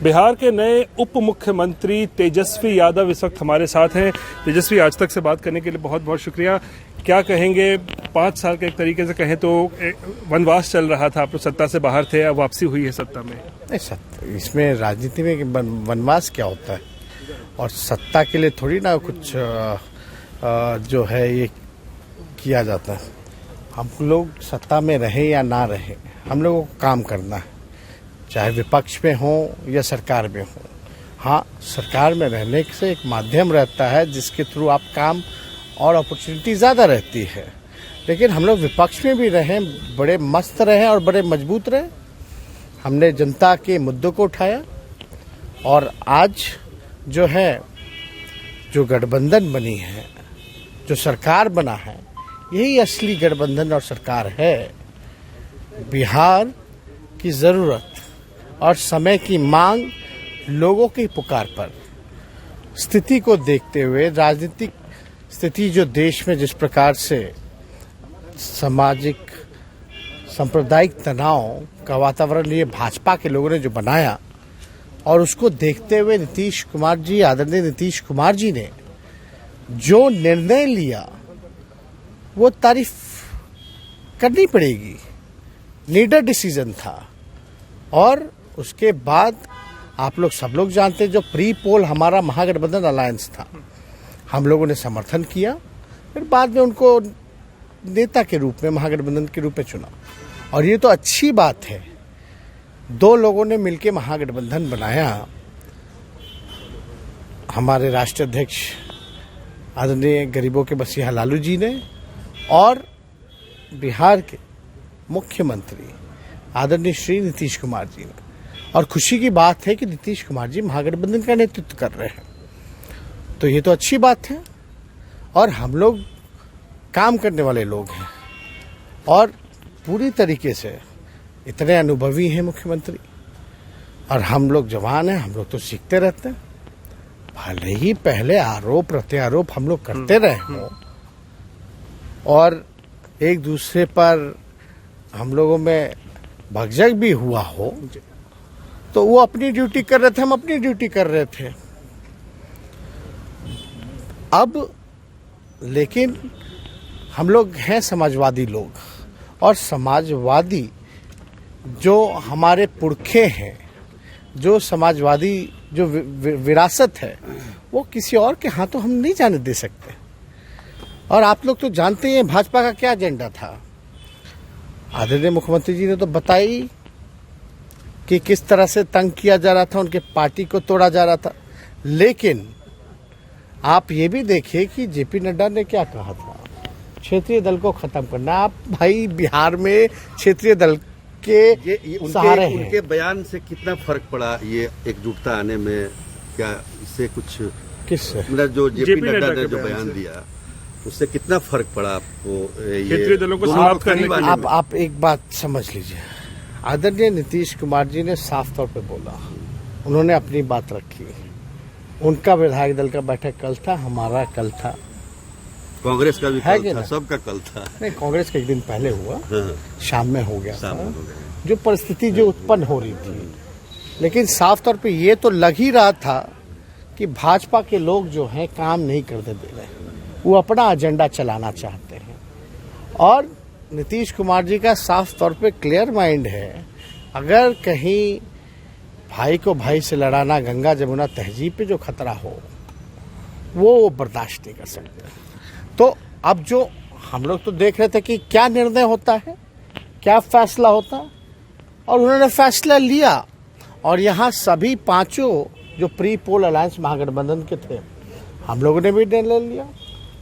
बिहार के नए उप मुख्यमंत्री तेजस्वी यादव इस वक्त हमारे साथ हैं। तेजस्वी, आज तक से बात करने के लिए बहुत बहुत शुक्रिया। क्या कहेंगे, 5 साल के एक तरीके से कहें तो वनवास चल रहा था, आप लोग सत्ता से बाहर थे, अब वापसी हुई है सत्ता में। नहीं, इसमें राजनीति में वनवास क्या होता है, और सत्ता के लिए थोड़ी ना कुछ जो है ये किया जाता है। हम लोग सत्ता में रहें या ना रहें, हम लोगों को काम करना है, चाहे विपक्ष में हो या सरकार में हो। हाँ, सरकार में रहने से एक माध्यम रहता है जिसके थ्रू आप काम और अपॉर्चुनिटी ज़्यादा रहती है, लेकिन हम लोग विपक्ष में भी रहें, बड़े मस्त रहें और बड़े मजबूत रहें। हमने जनता के मुद्दों को उठाया, और आज जो है जो गठबंधन बनी है, जो सरकार बना है, यही असली गठबंधन और सरकार है। बिहार की ज़रूरत और समय की मांग, लोगों की पुकार पर, स्थिति को देखते हुए, राजनीतिक स्थिति जो देश में जिस प्रकार से सामाजिक सांप्रदायिक तनाव का वातावरण ये भाजपा के लोगों ने जो बनाया, और उसको देखते हुए नीतीश कुमार जी, आदरणीय नीतीश कुमार जी ने जो निर्णय लिया वो तारीफ करनी पड़ेगी। लीडर डिसीजन था, और उसके बाद आप लोग सब लोग जानते हैं जो प्री पोल हमारा महागठबंधन अलायंस था, हम लोगों ने समर्थन किया, फिर बाद में उनको नेता के रूप में, महागठबंधन के रूप में चुना। और ये तो अच्छी बात है, 2 लोगों ने मिलकर महागठबंधन बनाया। हमारे राष्ट्रीय अध्यक्ष आदरणीय गरीबों के मसीहा लालू जी ने, और बिहार के मुख्यमंत्री आदरणीय श्री नीतीश कुमार जी ने। और खुशी की बात है कि नीतीश कुमार जी महागठबंधन का नेतृत्व कर रहे हैं, तो ये तो अच्छी बात है। और हम लोग काम करने वाले लोग हैं, और पूरी तरीके से इतने अनुभवी हैं मुख्यमंत्री, और हम लोग जवान हैं, हम लोग तो सीखते रहते हैं। भले ही पहले आरोप प्रत्यारोप हम लोग करते रहे हों, और एक दूसरे पर हम लोगों में भगजग भी हुआ हो, तो वो अपनी ड्यूटी कर रहे थे, हम अपनी ड्यूटी कर रहे थे। अब लेकिन हम लोग हैं समाजवादी लोग, और समाजवादी जो हमारे पुरखे हैं, जो समाजवादी जो विरासत है, वो किसी और के हाथों हम नहीं जाने दे सकते। और आप लोग तो जानते हैं भाजपा का क्या एजेंडा था। आदरणीय मुख्यमंत्री जी ने तो बताई कि किस तरह से तंग किया जा रहा था, उनके पार्टी को तोड़ा जा रहा था। लेकिन आप ये भी देखिए कि जेपी नड्डा ने क्या कहा था, क्षेत्रीय दल को खत्म करना। आप भाई बिहार में क्षेत्रीय दल के सहारे हैं। उनके बयान से कितना फर्क पड़ा ये एकजुटता आने में? क्या इससे कुछ किससे, मतलब जो जेपी नड्डा ने जो बयान दिया, उससे कितना फर्क पड़ा आपको? क्षेत्रीय दलों को समाप्त करने। आप एक बात समझ लीजिए, आदरणीय नीतीश कुमार जी ने साफ तौर पे बोला, उन्होंने अपनी बात रखी। उनका विधायक दल का बैठक कल था, हमारा कल था, कांग्रेस का भी कल था, सबका कल था। नहीं, कांग्रेस का एक दिन पहले हुआ, शाम में हो गया था, जो परिस्थिति जो उत्पन्न हो रही थी। लेकिन साफ तौर पे ये तो लग ही रहा था कि भाजपा के लोग जो हैं काम नहीं करने दे रहे, वो अपना एजेंडा चलाना चाहते हैं। और नीतीश कुमार जी का साफ तौर पे क्लियर माइंड है, अगर कहीं भाई को भाई से लड़ाना, गंगा जमुना तहजीब पे जो खतरा हो, वो बर्दाश्त नहीं कर सकते। तो अब जो हम लोग तो देख रहे थे कि क्या निर्णय होता है, क्या फैसला होता है, और उन्होंने फैसला लिया। और यहाँ सभी 5 जो प्री पोल अलायंस महागठबंधन के थे, हम लोगों ने भी निर्णय लिया।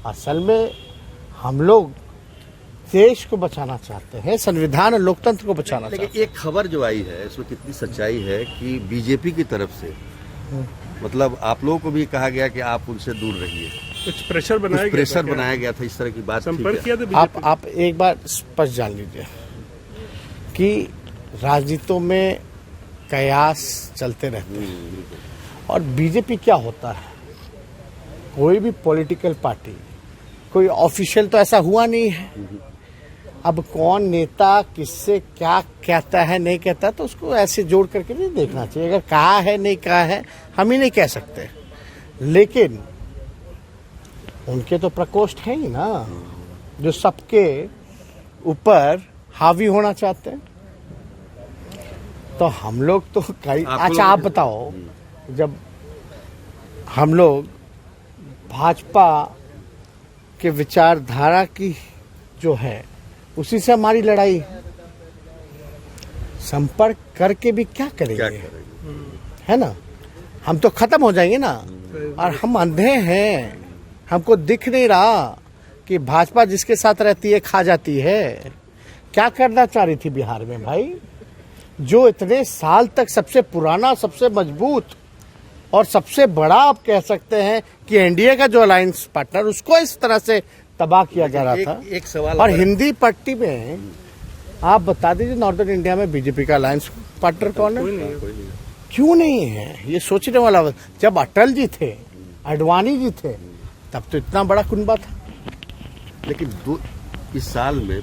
असल में हम लोग देश को बचाना चाहते हैं, संविधान और लोकतंत्र को बचाना चाहते हैं। लेकिन एक खबर जो आई है, इसमें कितनी सच्चाई है कि बीजेपी की तरफ से, मतलब आप लोगों को भी कहा गया कि आप उनसे दूर रहिए, कुछ प्रेशर बनाया गया था, इस तरह की बात संपर्क किया था। आप एक बार स्पष्ट जान लीजिए कि राजनीतियों में कयास चलते रहते हैं, और बीजेपी क्या होता है, कोई भी पॉलिटिकल पार्टी, कोई ऑफिशियल तो ऐसा हुआ नहीं है, अब कौन नेता किससे क्या कहता है नहीं कहता, तो उसको ऐसे जोड़ करके नहीं देखना चाहिए। अगर कहा है नहीं कहा है हम ही नहीं कह सकते, लेकिन उनके तो प्रकोष्ठ है ही ना जो सबके ऊपर हावी होना चाहते हैं। तो हम लोग तो कई, अच्छा आप बताओ, जब हम लोग भाजपा के विचारधारा की जो है उसी से हमारी लड़ाई, संपर्क करके भी क्या करेंगे, है ना, हम तो खत्म हो जाएंगे ना। और हम अंधे हैं, हमको दिख नहीं रहा कि भाजपा जिसके साथ रहती है खा जाती है। क्या करना चाह रही थी बिहार में भाई, जो इतने साल तक सबसे पुराना, सबसे मजबूत और सबसे बड़ा आप कह सकते हैं कि एनडीए का जो अलायंस पार्टनर, उसको इस तरह से तबाह किया जा रहा था। एक सवाल और हिंदी पट्टी में आप बता दीजिए नॉर्दर्न इंडिया में बीजेपी का अलायंस पार्टनर कौन है? क्यों नहीं है? ये सोचने वाला। जब अटल जी थे, अडवाणी जी थे, तब तो इतना बड़ा कुनबा था। लेकिन इस साल में,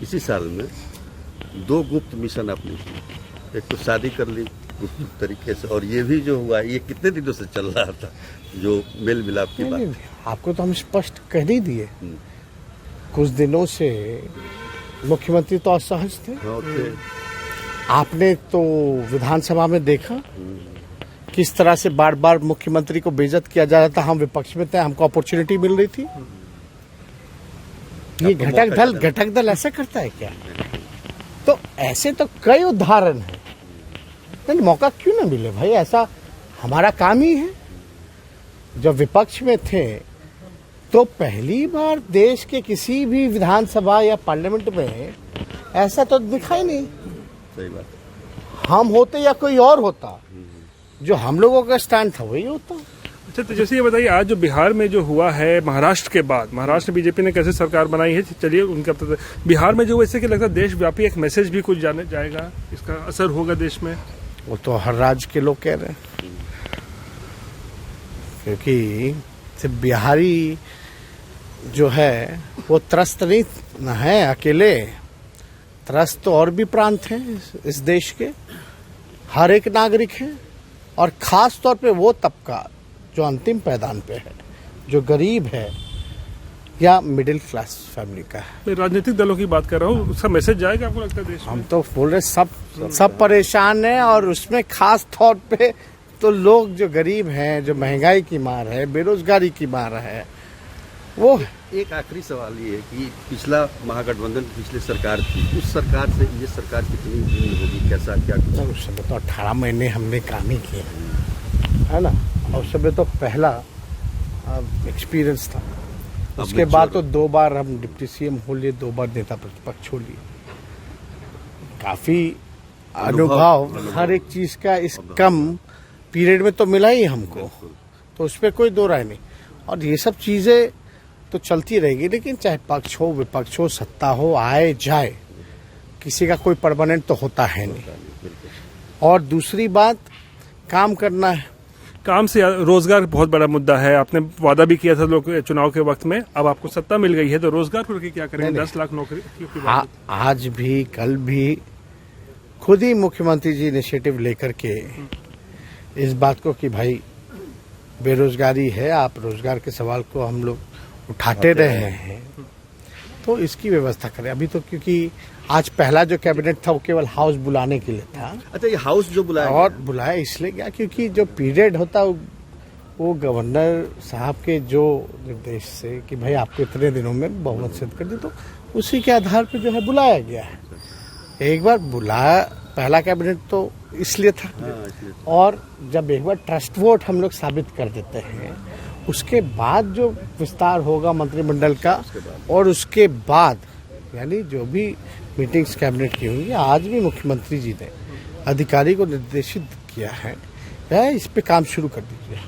इसी साल में 2 गुप्त मिशन आपने किए। एक तो शादी कर ली गुप्त तरीके से, और ये भी जो हुआ ये कितने दिनों से चल रहा था, जो मेल मिलाप की बात। आपको तो हम स्पष्ट कह ही दिए, कुछ दिनों से मुख्यमंत्री तो असहज थे। आपने तो विधानसभा में देखा किस तरह से बार बार मुख्यमंत्री को बेइज्जत किया जा रहा था। हम विपक्ष में थे, हमको अपॉर्चुनिटी मिल रही थी। ये घटक दल ऐसा करता है क्या? तो ऐसे तो कई उदाहरण हैं। नहीं, मौका क्यों ना मिले भाई? ऐसा हमारा काम ही है। जब विपक्ष में थे तो पहली बार देश के किसी भी विधानसभा या पार्लियामेंट में ऐसा तो दिखाई नहीं। सही बात। हम होते या कोई और होता, जो हम लोगों का स्टैंड था वही होता। अच्छा, तो जैसे ये बताइए, आज जो बिहार में जो हुआ है, महाराष्ट्र के बाद, महाराष्ट्र बीजेपी ने कैसे सरकार बनाई है, चलिए उनका बिहार में जो वैसे कि लगता है देशव्यापी एक मैसेज भी कुछ जाने जाएगा, इसका असर होगा देश में। वो तो हर राज्य के लोग कह रहे हैं, क्योंकि सिर्फ बिहारी जो है वो त्रस्त नहीं न है अकेले, त्रस्त तो और भी प्रांत हैं इस देश के, हर एक नागरिक है। और खास तौर पे वो तबका जो अंतिम पैदान पे है, जो गरीब है या मिडिल क्लास फैमिली का है। मैं राजनीतिक दलों की बात कर रहा हूँ, उसका मैसेज जाएगा आपको लगता है देश में? हम तो बोल रहे सब परेशान हैं, और उसमें खास तौर पे तो लोग जो गरीब हैं, जो महंगाई की मार है, बेरोजगारी की मार है, वो है। एक आखिरी सवाल ये है कि पिछला महागठबंधन पिछली सरकार थी, उस सरकार से ये सरकार कितनी भिन्न होगी, कैसा क्या कुछ? उस समय तो 18 महीने हमने काम ही किया है ना, और उस समय तो पहला एक्सपीरियंस था। उसके बाद तो 2 बार हम डिप्टी सीएम हो लिए, 2 बार नेता प्रतिपक्ष हो लिए। काफी अनुभव हर एक चीज का इस कम पीरियड में तो मिला ही हमको, तो उस पर कोई दो राय नहीं। और ये सब चीजें तो चलती रहेगी, लेकिन चाहे पक्ष हो विपक्ष हो, सत्ता हो, आए जाए, किसी का कोई परमानेंट तो होता है नहीं। और दूसरी बात, काम करना है। काम से रोजगार बहुत बड़ा मुद्दा है। आपने वादा भी किया था लोग चुनाव के वक्त में, अब आपको सत्ता मिल गई है तो रोजगार को लेकर क्या करेंगे? 10 लाख नौकरी की बात। आज भी कल भी खुद ही मुख्यमंत्री जी इनिशिएटिव लेकर के इस बात को कि भाई बेरोजगारी है, आप रोजगार के सवाल को हम लोग उठाते रहे हैं, तो इसकी व्यवस्था करें। अभी तो क्योंकि आज पहला जो कैबिनेट था वो केवल हाउस बुलाने के लिए था। अच्छा, ये हाउस जो बुलाया और बुलाया इसलिए गया क्योंकि जो पीरियड होता वो गवर्नर साहब के जो निर्देश से कि भाई आपको इतने दिनों में बहुमत सिद्ध कर दी, तो उसी के आधार पर जो है बुलाया गया है। एक बार बुलाया, पहला कैबिनेट तो इसलिए था। और जब एक बार ट्रस्ट वोट हम लोग साबित कर देते हैं, उसके बाद जो विस्तार होगा मंत्रिमंडल का, और उसके बाद यानी जो भी मीटिंग्स कैबिनेट की होंगी, आज भी मुख्यमंत्री जी ने अधिकारी को निर्देशित किया है इस पे काम शुरू कर दीजिए।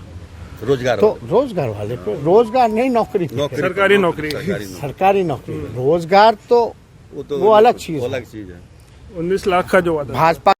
रोजगार, तो रोजगार वाले पे, रोजगार नहीं नौकरी, सरकारी नौकरी, सरकारी नौकरी। रोजगार तो वो अलग चीज है। 19 लाख का जो वादा भाजपा